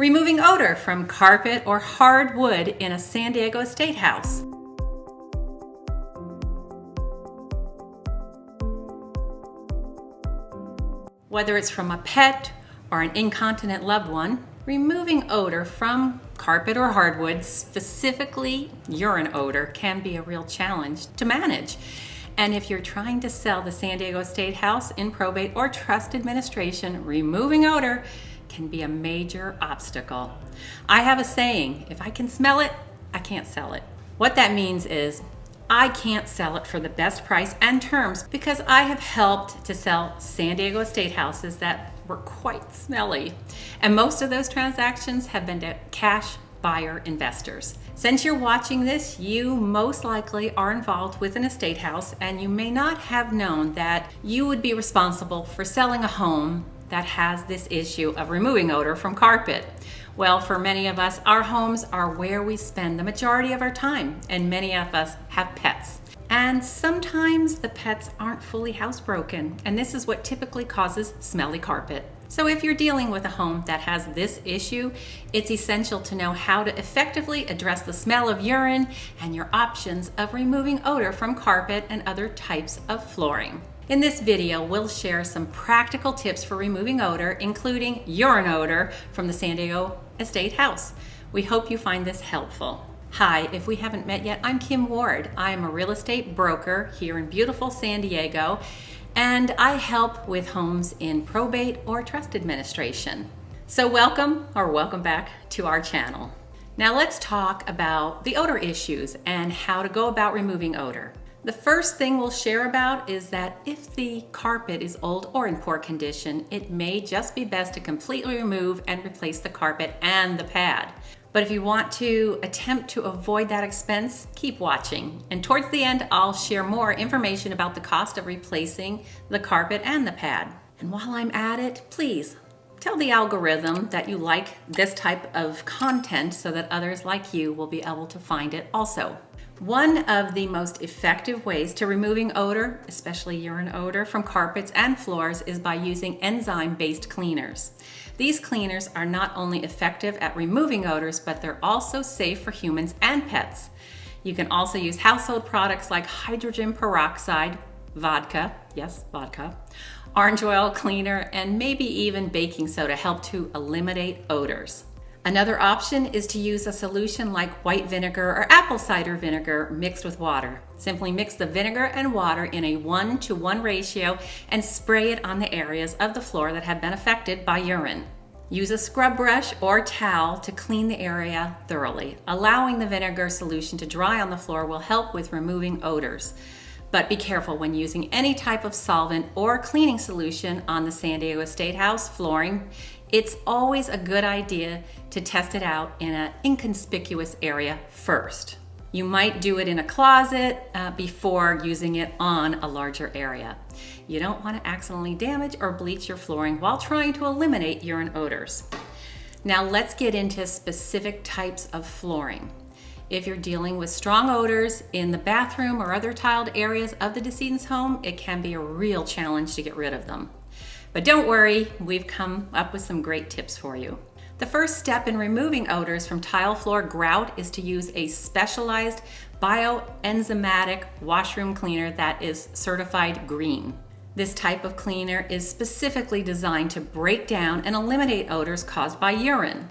Removing odor from carpet or hardwood in a San Diego estate house. Whether it's from a pet or an incontinent loved one, removing odor from carpet or hardwood, specifically urine odor, can be a real challenge to manage. And if you're trying to sell the San Diego estate house in probate or trust administration, removing odor can be a major obstacle. I have a saying, if I can smell it, I can't sell it. What that means is I can't sell it for the best price and terms because I have helped to sell San Diego estate houses that were quite smelly. And most of those transactions have been to cash buyer investors. Since you're watching this, you most likely are involved with an estate house and you may not have known that you would be responsible for selling a home that has this issue of removing odor from carpet. Well, for many of us, our homes are where we spend the majority of our time, and many of us have pets. And sometimes the pets aren't fully housebroken, and this is what typically causes smelly carpet. So if you're dealing with a home that has this issue, it's essential to know how to effectively address the smell of urine and your options of removing odor from carpet and other types of flooring. In this video, we'll share some practical tips for removing odor, including urine odor from the San Diego estate house. We hope you find this helpful. Hi, if we haven't met yet, I'm Kim Ward. I am a real estate broker here in beautiful San Diego, and I help with homes in probate or trust administration. So welcome back to our channel. Now let's talk about the odor issues and how to go about removing odor. The first thing we'll share about is that if the carpet is old or in poor condition, it may just be best to completely remove and replace the carpet and the pad. But if you want to attempt to avoid that expense, keep watching. And towards the end, I'll share more information about the cost of replacing the carpet and the pad. And while I'm at it, please tell the algorithm that you like this type of content so that others like you will be able to find it also. One of the most effective ways to removing odor, especially urine odor, from carpets and floors is by using enzyme-based cleaners. These cleaners are not only effective at removing odors, but they're also safe for humans and pets. You can also use household products like hydrogen peroxide, vodka, yes, vodka, orange oil cleaner, and maybe even baking soda help to eliminate odors. Another option is to use a solution like white vinegar or apple cider vinegar mixed with water. Simply mix the vinegar and water in a 1-to-1 ratio and spray it on the areas of the floor that have been affected by urine. Use a scrub brush or towel to clean the area thoroughly. Allowing the vinegar solution to dry on the floor will help with removing odors. But be careful when using any type of solvent or cleaning solution on the San Diego estate house flooring. It's always a good idea to test it out in an inconspicuous area first. You might do it in a closet before using it on a larger area. You don't want to accidentally damage or bleach your flooring while trying to eliminate urine odors. Now let's get into specific types of flooring. If you're dealing with strong odors in the bathroom or other tiled areas of the decedent's home, it can be a real challenge to get rid of them. But don't worry, we've come up with some great tips for you. The first step in removing odors from tile floor grout is to use a specialized bioenzymatic washroom cleaner that is certified green. This type of cleaner is specifically designed to break down and eliminate odors caused by urine.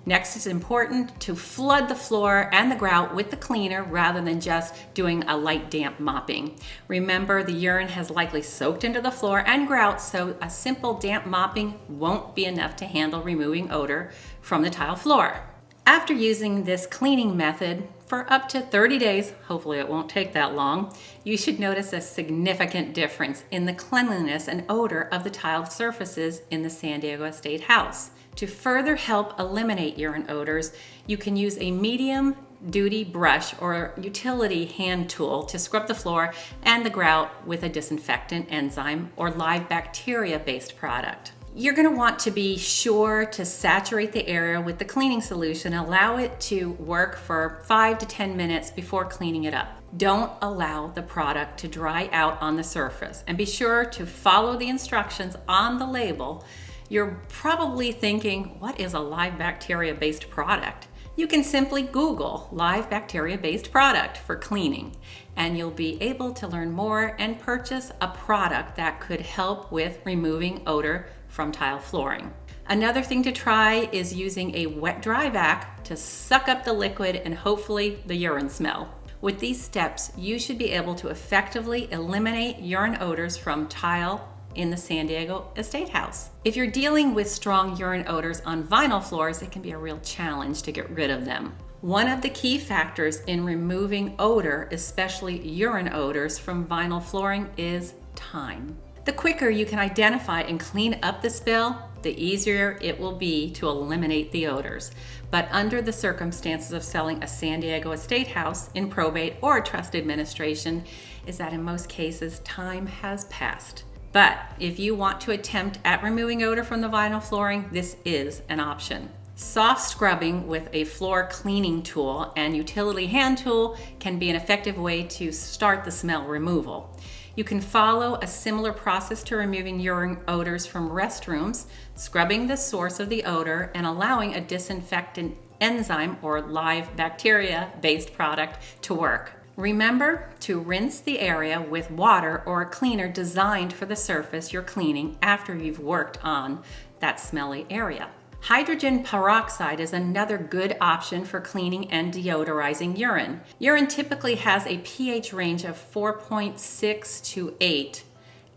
Next, it's important to flood the floor and the grout with the cleaner rather than just doing a light damp mopping. Remember, the urine has likely soaked into the floor and grout, so a simple damp mopping won't be enough to handle removing odor from the tile floor. After using this cleaning method for up to 30 days, hopefully it won't take that long, you should notice a significant difference in the cleanliness and odor of the tiled surfaces in the San Diego estate house. To further help eliminate urine odors, you can use a medium-duty brush or utility hand tool to scrub the floor and the grout with a disinfectant, enzyme, or live bacteria-based product. You're going to want to be sure to saturate the area with the cleaning solution and allow it to work for 5 to 10 minutes before cleaning it up. Don't allow the product to dry out on the surface, and be sure to follow the instructions on the label You're probably thinking, what is a live bacteria-based product? You can simply Google live bacteria-based product for cleaning, and you'll be able to learn more and purchase a product that could help with removing odor from tile flooring. Another thing to try is using a wet-dry vac to suck up the liquid and hopefully the urine smell. With these steps, you should be able to effectively eliminate urine odors from tile in the San Diego estate house. If you're dealing with strong urine odors on vinyl floors, it can be a real challenge to get rid of them. One of the key factors in removing odor, especially urine odors from vinyl flooring, is time. The quicker you can identify and clean up the spill, the easier it will be to eliminate the odors. But under the circumstances of selling a San Diego estate house in probate or trust administration, is that in most cases, time has passed. But if you want to attempt at removing odor from the vinyl flooring, this is an option. Soft scrubbing with a floor cleaning tool and utility hand tool can be an effective way to start the smell removal. You can follow a similar process to removing urine odors from restrooms, scrubbing the source of the odor and allowing a disinfectant enzyme or live bacteria-based product to work. Remember to rinse the area with water or a cleaner designed for the surface you're cleaning after you've worked on that smelly area. Hydrogen peroxide is another good option for cleaning and deodorizing urine. Urine typically has a pH range of 4.6 to 8,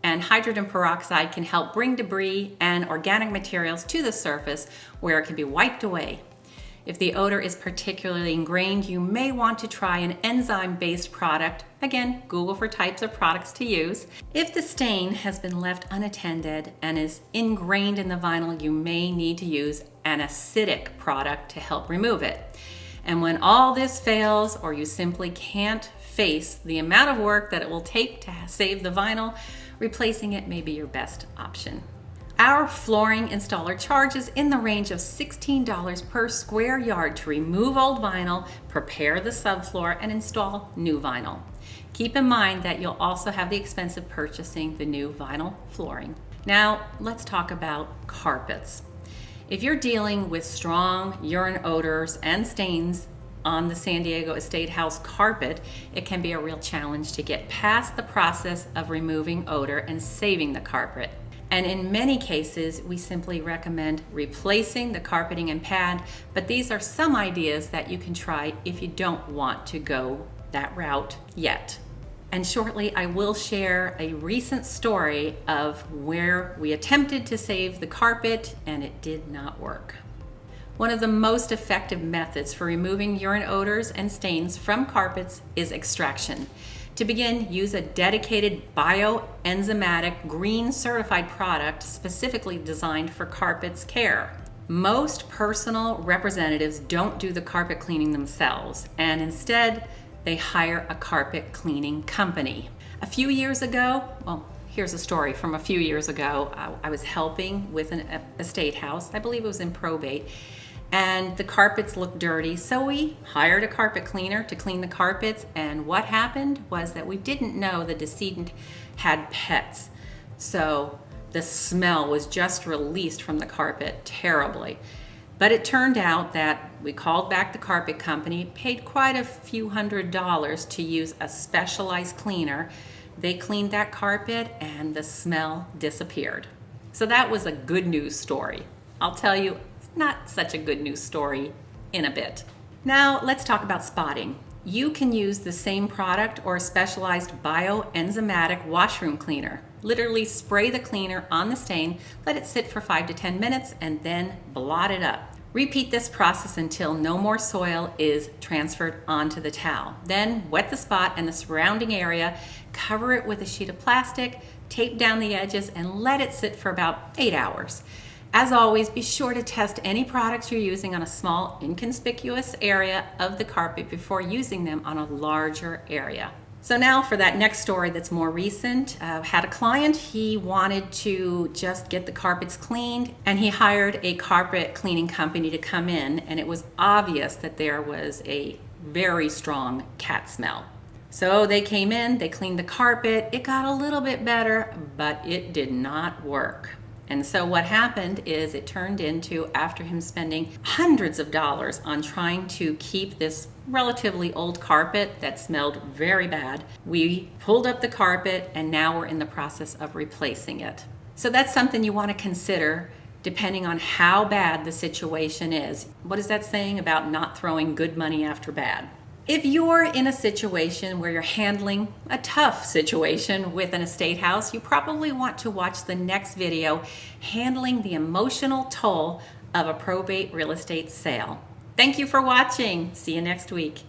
and hydrogen peroxide can help bring debris and organic materials to the surface where it can be wiped away. If the odor is particularly ingrained, you may want to try an enzyme-based product. Again, Google for types of products to use. If the stain has been left unattended and is ingrained in the vinyl, you may need to use an acidic product to help remove it. And when all this fails, or you simply can't face the amount of work that it will take to save the vinyl, replacing it may be your best option. Our flooring installer charges in the range of $16 per square yard to remove old vinyl, prepare the subfloor, and install new vinyl. Keep in mind that you'll also have the expense of purchasing the new vinyl flooring. Now, let's talk about carpets. If you're dealing with strong urine odors and stains on the San Diego estate house carpet, it can be a real challenge to get past the process of removing odor and saving the carpet. And in many cases, we simply recommend replacing the carpeting and pad, but these are some ideas that you can try if you don't want to go that route yet. And shortly, I will share a recent story of where we attempted to save the carpet and it did not work. One of the most effective methods for removing urine odors and stains from carpets is extraction. To begin, use a dedicated bioenzymatic green certified product specifically designed for carpets care. Most personal representatives don't do the carpet cleaning themselves, and instead they hire a carpet cleaning company. A few years ago, here's a story from a few years ago. I was helping with an estate house, I believe it was in probate, and the carpets looked dirty, so we hired a carpet cleaner to clean the carpets, and what happened was that we didn't know the decedent had pets. So the smell was just released from the carpet terribly. But it turned out that we called back the carpet company, paid quite a few $100s to use a specialized cleaner. They cleaned that carpet and the smell disappeared. So that was a good news story. I'll tell you, not such a good news story in a bit. Now let's talk about spotting. You can use the same product or a specialized bioenzymatic washroom cleaner. Literally spray the cleaner on the stain, let it sit for 5 to 10 minutes, and then blot it up. Repeat this process until no more soil is transferred onto the towel. Then wet the spot and the surrounding area, cover it with a sheet of plastic, tape down the edges, and let it sit for about 8 hours. As always, be sure to test any products you're using on a small, inconspicuous area of the carpet before using them on a larger area. So now for that next story that's more recent. Had a client, he wanted to just get the carpets cleaned, and he hired a carpet cleaning company to come in, and it was obvious that there was a very strong cat smell. So they came in, they cleaned the carpet, it got a little bit better, but it did not work. And so what happened is it turned into, after him spending hundreds of dollars on trying to keep this relatively old carpet that smelled very bad, we pulled up the carpet and now we're in the process of replacing it. So that's something you want to consider depending on how bad the situation is. What is that saying about not throwing good money after bad? If you're in a situation where you're handling a tough situation with an estate house, you probably want to watch the next video, Handling the Emotional Toll of a Probate Real Estate Sale. Thank you for watching. See you next week.